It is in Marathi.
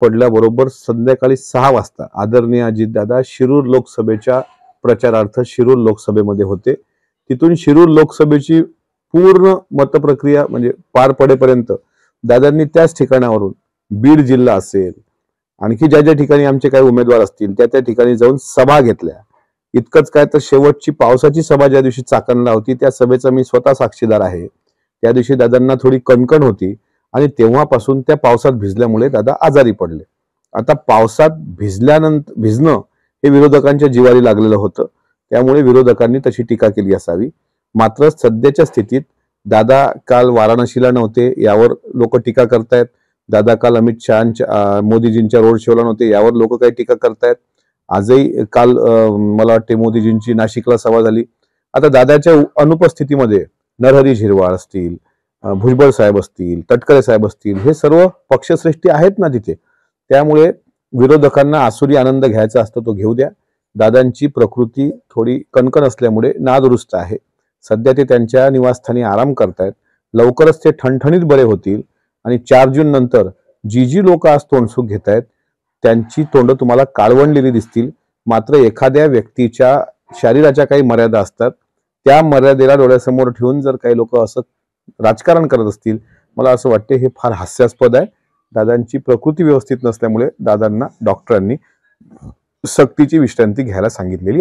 पडल्याबरोबर संध्याकाळी 6 वाजता आदरणीय अजितदादा शिरूर लोकसभेच्या प्रचारार्थ शिरूर लोकसभेमध्ये होते। तिथून शिरूर लोकसभेची पूर्ण मतप्रक्रिया म्हणजे पार पडेपर्यंत दादांनी त्याच ठिकाणावरून बीड जिल्हा असेल, आणखी ज्या ठिकाणी आमचे काही उमेदवार असतील त्या ठिकाणी जाऊन सभा घेतल्या। इतकंच काय तर शेवटची पावसाची सभा ज्या दिवशी चाकणला होती त्या सभेचा मी स्वतः साक्षीदार आहे। त्या दिवशी दादांना थोडी कणकण होती आणि तेव्हापासून त्या पावसात भिजल्यामुळे दादा आजारी पडले। आता पावसात भिजणं हे विरोधकांच्या जिवारी लागलेलं होतं, त्यामुळे विरोधकांनी तशी टीका केली असावी। मात्र सध्याच्या स्थितीत दादा काल वाराणसीला नव्हते यावर लोक टीका करतायत, दादा काल अमित शहांच्या मोदीजींच्या रोड शोला नव्हते यावर लोक काही टीका करतायत। आजही काल मला वाटते मोदीजींची नाशिकला सभा झाली। आता दादाच्या अनुपस्थितीमध्ये नरहरी झिरवाळ असतील, भुजबळ साहेब असतील, तटकरे साहेब असतील, हे सर्व पक्षश्रेष्ठी आहेत ना तिथे, त्यामुळे विरोधकांना आसुरी आनंद घ्यायचा असतो तो घेऊ द्या। दादांची प्रकृती थोडी कणकण असल्यामुळे नादुरुस्त आहे। सध्या ते त्यांच्या निवासस्थानी आराम करतायत। लवकरच ते ठणठणीत बरे होतील आणि 4 जून नंतर जी लोक आज तोंडसुख घेत आहेत त्यांची तोंड तुम्हाला काळवंडलेली दिसतील। मात्र एखाद्या व्यक्तीच्या शरीराच्या काही मर्यादा असतात, त्या मर्यादेला डोळ्यासमोर ठेवून जर काही लोक असं राजकारण करत असतील, मला असं वाटते हे फार हास्यास्पद आहे। दादांची प्रकृती व्यवस्थित नसल्यामुळे दादांना डॉक्टरांनी सक्तीची विश्रांती घ्यायला सांगितलेली